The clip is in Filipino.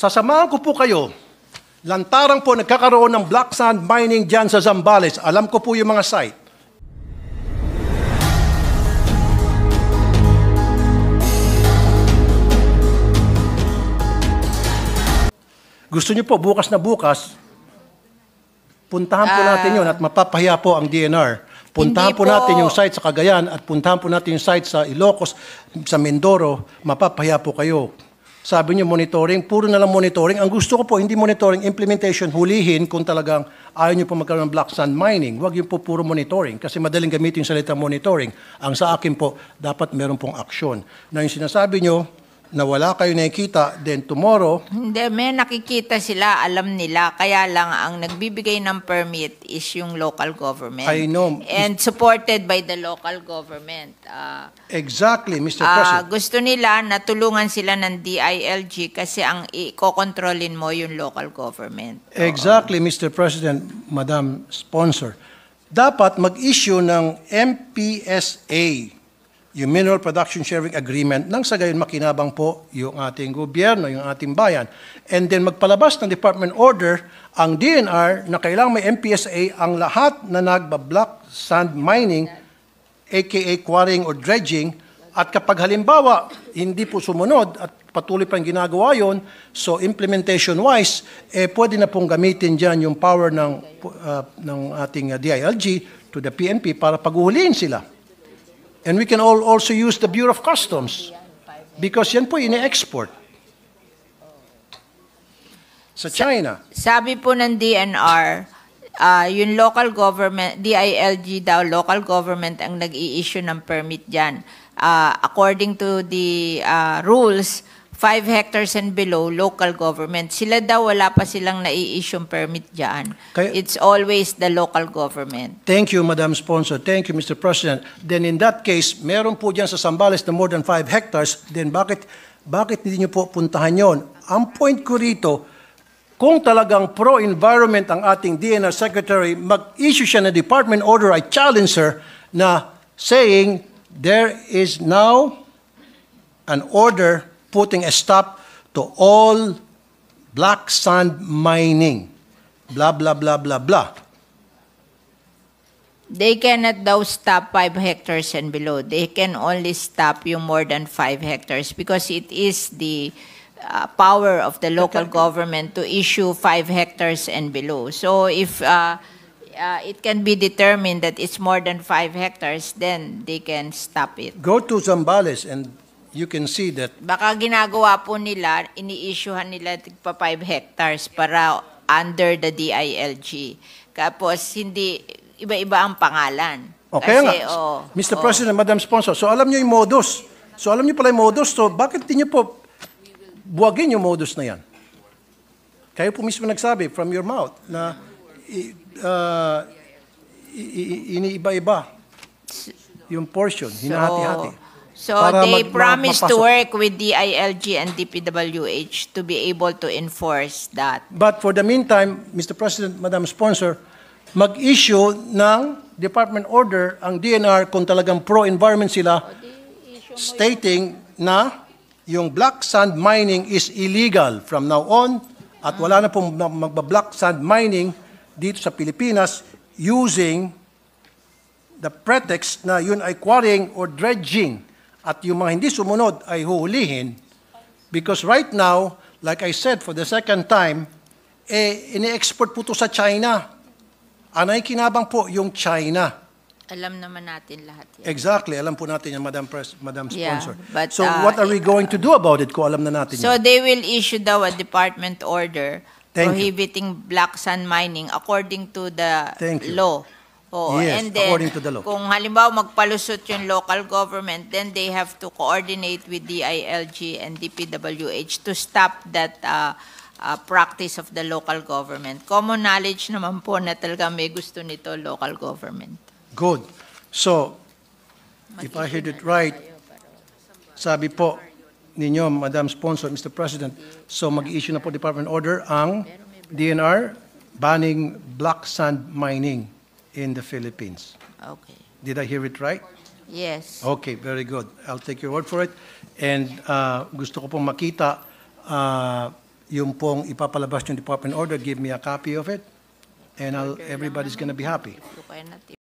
Sasamahan ko po kayo. Lantarang po nagkakaroon ng black sand mining dyan sa Zambales. Alam ko po yung mga site. Gusto niyo po bukas na bukas, puntahan po natin yun at mapapahiya po ang DNR. Puntahan po natin yung site sa Cagayan at puntahan po natin yung site sa Ilocos, sa Mindoro, mapapahiya po kayo. Sabi niyo monitoring, puro na lang monitoring. Ang gusto ko po, hindi monitoring, implementation, hulihin kung talagang ayaw niyo po magkaroon ng black sand mining. Huwag yung po puro monitoring kasi madaling gamitin yung salita monitoring. Ang sa akin po, dapat meron pong aksyon. Na yung sinasabi niyo, na wala kayo nakikita, then tomorrow... Hindi, may nakikita sila, alam nila. Kaya lang, ang nagbibigay ng permit is yung local government. I know. And supported by the local government. Exactly, Mr. President. Gusto nila na tulungan sila ng DILG kasi ang i-kontrolin mo yung local government. Exactly, Mr. President, Madam Sponsor. Dapat mag-issue ng MPSA, yung Mineral Production Sharing Agreement, nang sa gayon makinabang po yung ating gobyerno, yung ating bayan. And then magpalabas ng Department Order ang DNR na kailangan may MPSA ang lahat na nagba-black sand mining, aka quarrying or dredging, at kapag halimbawa hindi po sumunod at patuloy pang ginagawa yon, so implementation-wise, pwede na pong gamitin dyan yung power ng ating DILG to the PNP para paghuhulihin sila. And we can also use the Bureau of Customs because yan po ini-export sa China. Sabi po ng DNR, yung local government, DILG daw, local government ang nag-i-issue ng permit dyan. According to the rules, 5 hectares and below, local government. Sila daw, wala pa silang nai-issue permit dyan. It's always the local government. Thank you, Madam Sponsor. Thank you, Mr. President. Then in that case, meron po dyan sa Zambales na more than 5 hectares, then bakit hindi nyo po puntahan yon? Ang point ko rito, kung talagang pro-environment ang ating DNR Secretary, mag-issue siya na Department Order, I challenge her, na saying there is now an order putting a stop to all black sand mining. Blah, blah, blah, blah, blah. They cannot daw stop 5 hectares and below. They can only stop yung more than 5 hectares because it is the power of the local government to issue 5 hectares and below. So if it can be determined that it's more than 5 hectares, then they can stop it. Go to Zambales and you can see that. Baka ginagawa po nila, ini-issuehan nila pa 5 hectares para under the DILG. Tapos hindi, iba-iba ang pangalan. Okay nga. Mr. President, Madam Sponsor, so alam niyo yung modus. So alam niyo pala yung modus, so bakit hindi niyo po buwagin yung modus na yan? Kayo po mismo nagsabi from your mouth na iniiba-iba yung portion, hinahati-hati. So they promised to work with DILG and DPWH to be able to enforce that. But for the meantime, Mr. President, Madam Sponsor, mag-issue ng Department Order ang DNR kung talagang pro-environment sila, stating na yung black sand mining is illegal from now on at wala na pong magba-black sand mining dito sa Pilipinas using the pretext na yun ay quarrying or dredging. At yung mga hindi sumunod ay huhulihin because right now, like I said for the second time, ini-export po ito sa China. Anay kinabang po yung China. Alam naman natin lahat yan. Exactly. Alam po natin yan, Madam Sponsor. But, so what are we going to do about it kung alam na natin so yan? They will issue daw a department order prohibiting black sand mining according to the law. Yes, and then, according to the law. Kung halimbawa magpalusot yung local government, then they have to coordinate with DILG and DPWH to stop that practice of the local government. Common knowledge naman po na talaga may gusto nito local government. Good. So, if I heard it right, sabi po ninyo, Madam Sponsor, Mr. President, so mag-issue na po Department Order ang DNR banning black sand mining in the Philippines. Okay. Did I hear it right? Yes. Okay, very good. I'll take your word for it. And gusto ko pong makita yung pong ipapalabas yung department order, give me a copy of it, and everybody's gonna be happy. Ito kaya natin.